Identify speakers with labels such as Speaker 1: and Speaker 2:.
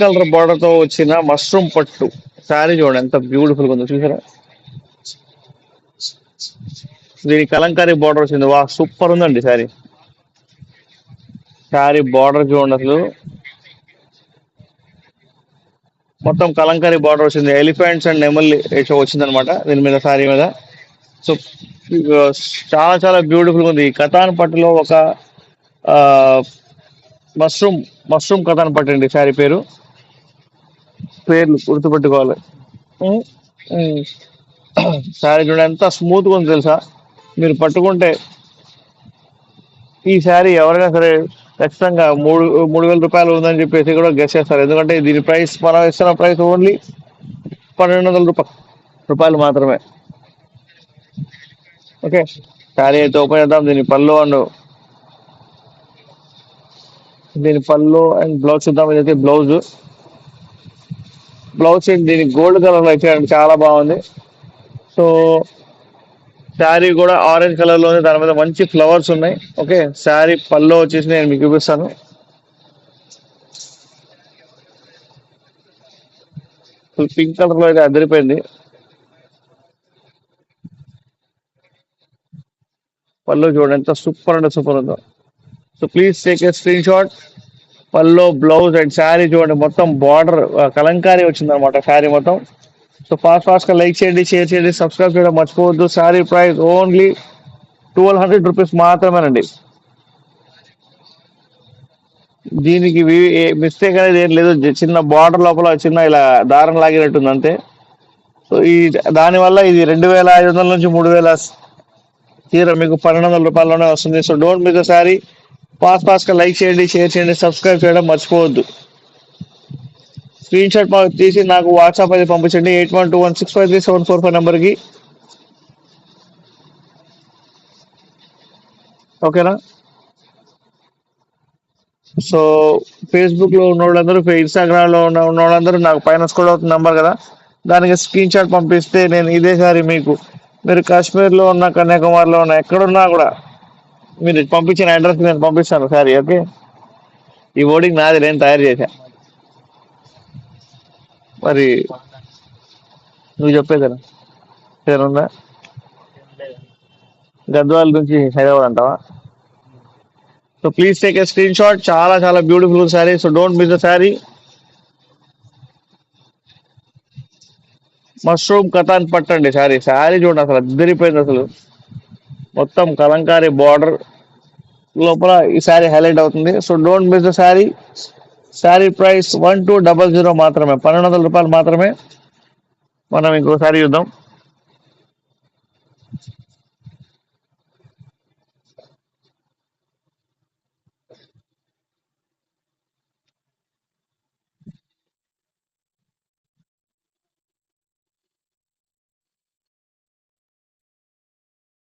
Speaker 1: Colour border తో వచ్చిన mushroom పట్టు శారీ చూడండి ఎంత బ్యూటిఫుల్ గా ఉందో చూసారా. దీనికి కలంకారీ బార్డర్ వచ్చింది, వా సూపర్ ఉందండి శారీ. శారీ బార్డర్ చూడండి అసలు, మొత్తం కలంకారీ బార్డర్ వచ్చింది, ఎలిఫెంట్స్ అండ్ నెమల్ వచ్చింది అనమాట దీని మీద శారీ మీద. సో చాలా చాలా బ్యూటిఫుల్ గా ఉంది. ఈ కథాన్ పట్టులో ఒక ఆ మష్రూమ్ మష్రూమ్ కథాన్ పట్టు అండి శారీ పేరు. పేర్లు గుర్తుపెట్టుకోవాలి. ఉమ్, ఉమ్. శారీ చూడండి ఎంత స్మూత్ గా ఉంది తెలుసా. మీరు పట్టుకుంటే ఈ శారీ ఎవరైనా సరే ఖచ్చితంగా మూడు 3,000 రూపాయలు ఉందని చెప్పేసి కూడా గెస్ చేస్తారు. ఎందుకంటే దీని ప్రైస్ మనం ఇస్తున్న ప్రైస్ ఓన్లీ 1,200 రూపాయలు మాత్రమే. ఓకే, శారీ అయితే ఓపెన్ చేద్దాం. దీని పళ్ళు అండ్ బ్లౌజ్ చూద్దాం. ఇదైతే బ్లౌజ్. బ్లౌజ్ దీనికి గోల్డ్ కలర్ లో ఇచ్చారండి, చాలా బాగుంది. సో శారీ కూడా ఆరెంజ్ కలర్ లో ఉంది, దాని మీద మంచి ఫ్లవర్స్ ఉన్నాయి. ఓకే, శారీ పళ్ళు వచ్చేసి నేను మీకు చూపిస్తాను. పింక్ కలర్ లో అయితే అదిరిపోయింది. పళ్ళు చూడండి ఎంత సూపర్ అంటే సూపర్ ఉందో. So please take a screen shot. Pallu blouse and sari చూడండి, మొత్తం బార్డర్ కలంకారీ వచ్చింది అనమాట శారీ మొత్తం. సో ఫాస్ట్ ఫాస్ట్ గా లైక్ చేయండి, షేర్ చేయండి, సబ్స్క్రైబ్ చేయడం మర్చిపోవద్దు. శారీ ప్రైస్ ఓన్లీ 1,200 రూపీస్ మాత్రమేనండి. దీనికి మిస్టేక్ అనేది ఏం లేదు, చిన్న బార్డర్ లోపల చిన్న ఇలా దారం లాగినట్టుంది అంతే. సో దాని వల్ల ఇది 2,500 నుంచి 3,000 చీర మీకు 1,200 రూపాయల్లోనే వస్తుంది. So don't miss the sari. Fast fast గా లైక్ చేయండి, షేర్ చేయండి, సబ్స్క్రైబ్ చేయడం మర్చిపోవద్దు. స్క్రీన్ షాట్ తీసి నాకు వాట్సాప్ అయితే పంపించండి 8121653745 నెంబర్కి. ఓకేనా. సో ఫేస్బుక్ లో ఉన్న వాళ్ళందరూ, ఇన్స్టాగ్రామ్ లో ఉన్న వాళ్ళందరూ నాకు పైన స్క్రోల్ అవుతున్న నంబర్ కదా, దానికి స్క్రీన్ షాట్ పంపిస్తే నేను ఇదే సారి మీకు, మీరు కాశ్మీర్ లో ఉన్న, కన్యాకుమారిలో ఉన్న, ఎక్కడున్నా కూడా మీరు పంపించిన అడ్రస్ నేను పంపిస్తాను సారీ. ఓకే, ఈ ఓడింగ్ నాది, నేను తయారు చేశా. మరి నువ్వు చెప్పేదా పేరుందా. గద్వాల నుంచి హైదరాబాద్ అంటావా. So please take a screenshot. చాలా చాలా beautiful sari. So don't miss the sari. Mushroom కథాన్ పట్టండి శారీ. శారీ చూడండి అసలు అద్దరిపోయింది అసలు, మొత్తం కలంకారీ బార్డర్ లోపల ఈ శారీ హైలైట్ అవుతుంది. So don't miss the sari. Sari price 1,200 మాత్రమే, 1,200 రూపాయలు మాత్రమే. మనం ఇంకోసారి చూద్దాం.